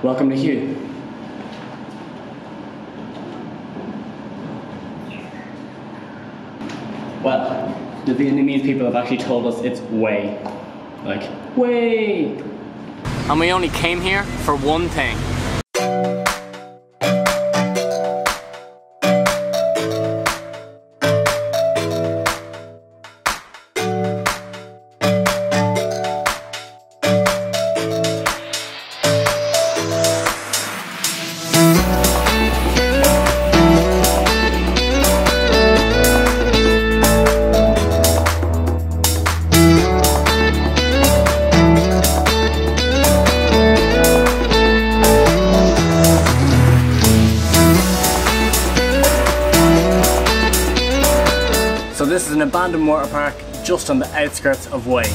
Welcome to Hugh. Well, the Vietnamese people have actually told us it's way. Like, way! And we only came here for one thing. So this is an abandoned water park just on the outskirts of Way.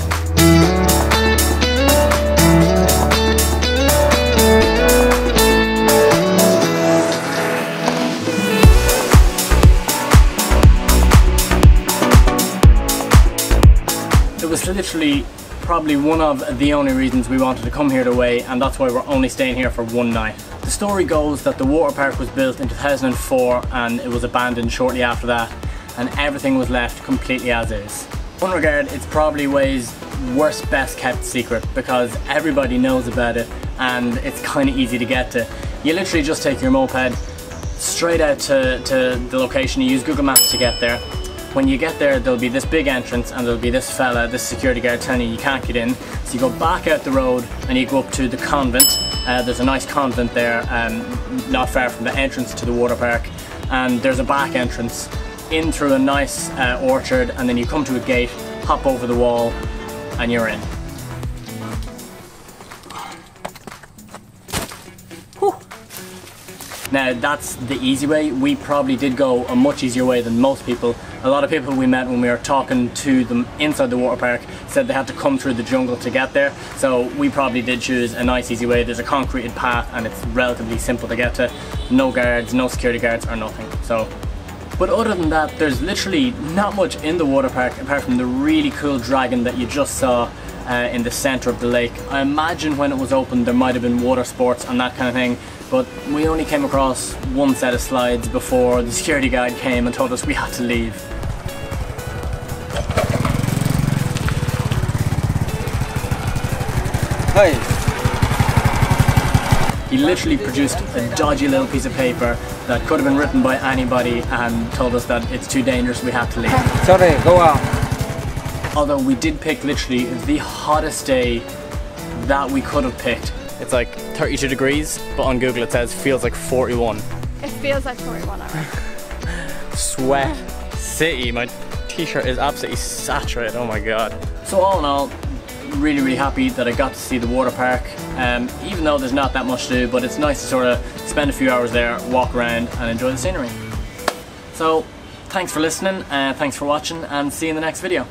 It was literally probably one of the only reasons we wanted to come here to Way, and that's why we're only staying here for one night. The story goes that the water park was built in 2004 and it was abandoned shortly after that, and everything was left completely as is. In one regard, it's probably Way's worst best kept secret because everybody knows about it and it's kind of easy to get to. You literally just take your moped straight out to the location. You use Google Maps to get there. When you get there, there'll be this big entrance and there'll be this fella, this security guard telling you can't get in. So you go back out the road and you go up to the convent. There's a nice convent there, not far from the entrance to the water park. And there's a back entrance in through a nice orchard, and then you come to a gate, hop over the wall, and you're in. Whew. Now that's the easy way. We probably did go a much easier way than most people. A lot of people we met when we were talking to them inside the water park said they had to come through the jungle to get there. So we probably did choose a nice easy way. There's a concreted path and it's relatively simple to get to. No guards, no security guards or nothing. So. But other than that, there's literally not much in the water park apart from the really cool dragon that you just saw in the centre of the lake. I imagine when it was open there might have been water sports and that kind of thing, but we only came across one set of slides before the security guard came and told us we had to leave. Hi. He literally produced a dodgy little piece of paper that could have been written by anybody and told us that it's too dangerous, we have to leave. Sorry, go out. Although we did pick literally the hottest day that we could have picked. It's like 32 degrees, but on Google it says feels like 41. It feels like 41 hours. Sweat city, my t-shirt is absolutely saturated, oh my god. So all in all, really happy that I got to see the water park, even though there's not that much to do, but it's nice to sort of spend a few hours there, walk around and enjoy the scenery. So thanks for listening, thanks for watching, and see you in the next video.